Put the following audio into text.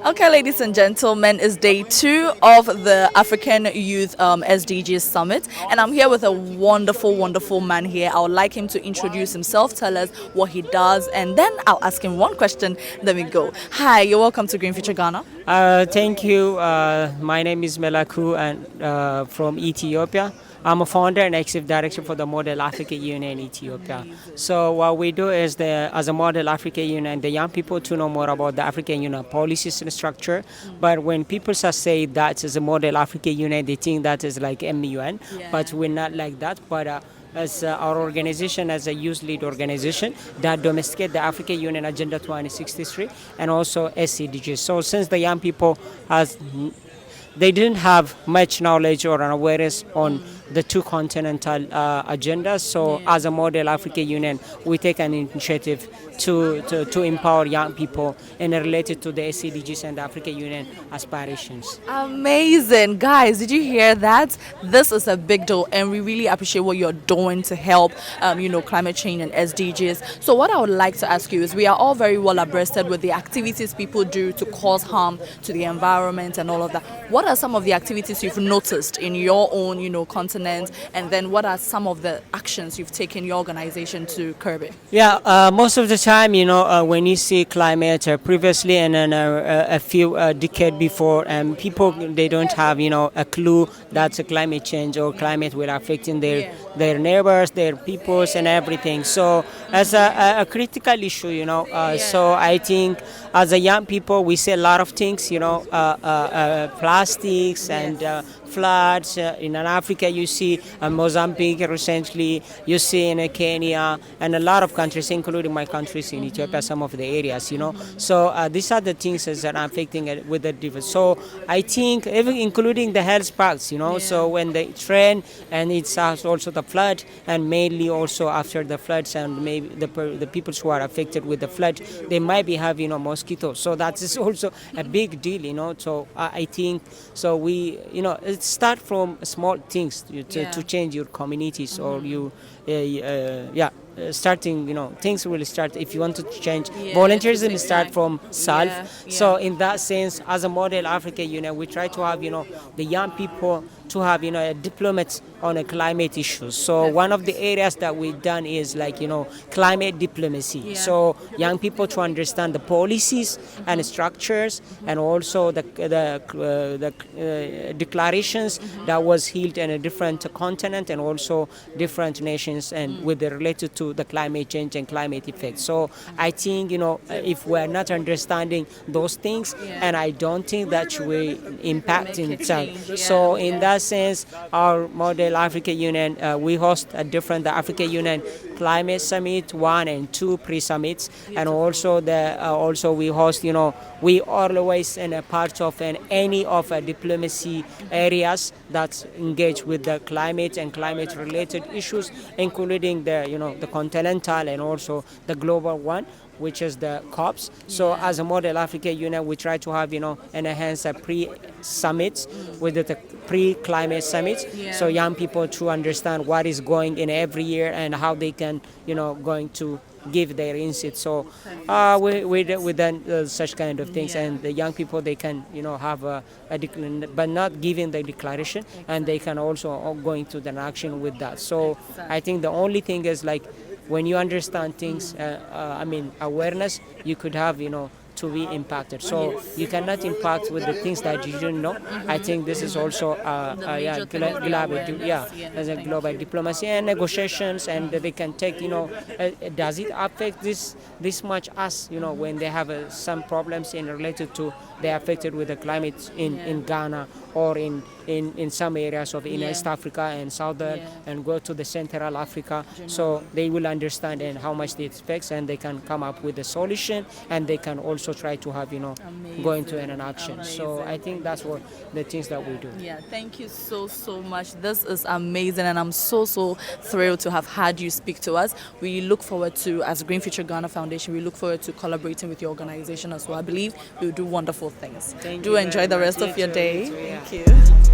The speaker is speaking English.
Okay, ladies and gentlemen, it's day 2 of the African Youth SDGs Summit, and I'm here with a wonderful, wonderful man here. I would like him to introduce himself, tell us what he does, and then I'll ask him one question. Then we go. Hi, you're welcome to Green Future Ghana. Thank you. My name is Melaku and from Ethiopia. I'm a founder and executive director for the Model African Union Ethiopia. So what we do is, as a Model African Union, the young people to know more about the African Union policies and structure. But when people say that is a Model African Union, they think that is like MUN, but we're not like that. But as our organization, as a youth-led organization that domesticate the African Union Agenda 2063 and also SDGs. So since the young people they didn't have much knowledge or an awareness on the two continental agendas. So as a Model African Union, we take an initiative to empower young people and related to the SDGs and the African Union aspirations. Amazing. Guys, did you hear that? This is a big deal, and we really appreciate what you're doing to help, climate change and SDGs. So what I would like to ask you is, we are all very well abreasted with the activities people do to cause harm to the environment and all of that. What are some of the activities you've noticed in your own, continent, and then what are some of the actions you've taken your organization to curb it? Yeah, most of the time, when you see climate previously and then a few decades before, people they don't have a clue that's a climate change or climate will affecting their neighbors, their peoples, and everything. So as a critical issue, so I think as a young people we see a lot of things, plastics and floods in Africa. You see Mozambique recently, you see in Kenya and a lot of countries, including my countries in Ethiopia, some of the areas, So these are the things that are affecting it with the difference. So I think even including the health parts, so when they train and it's also the flood, and mainly also after the floods, and maybe the people who are affected with the flood, they might be having mosquitoes. So that is also a big deal, So I think so we it start from small things to change your communities or you starting things will start if you want to change. Volunteerism start from self. So in that sense, as a Model African Union, we try to have the young people to have a diplomat on a climate issues. So one of the areas that we've done is like climate diplomacy. So young people to understand the policies and structures and also the declarations that was held in a different continent and also different nations and with the related to the climate change and climate effects. So I think if we're not understanding those things, and I don't think that will impact in itself. So in that sense, our Model African Union, we host a different the African Union Climate Summit 1 and 2 pre-summits, and also we host we always in a part of any of a diplomacy areas that engage with the climate and climate related issues, including the continental and also the global one, which is the COPs. So as a Model African Union, we try to have enhance a pre-summits with the pre-climate summits, so young people to understand what is going in every year and how they can going to give their insight. So we done such kind of things, and the young people they can have but not giving the declaration, and they can also going to the action with that. So I think the only thing is like when you understand things, awareness, you could have to be impacted. So you cannot impact with the things that you don't know. I think this is also as a global diplomacy and negotiations, and they can take does it affect this much us when they have some problems in related to they affected with the climate in Ghana or in some areas of in East Africa and Southern and go to the Central Africa. So they will understand and how much it affects, and they can come up with a solution, and they can also try to have go into an action. Amazing. So I think that's what the things that we do. Thank you so much. This is amazing, and I'm so thrilled to have had you speak to us. We look forward to, as Green Future Ghana Foundation, we look forward to collaborating with your organization as well. I believe you'll do wonderful things. Thank do you enjoy the rest of your day. Thank you.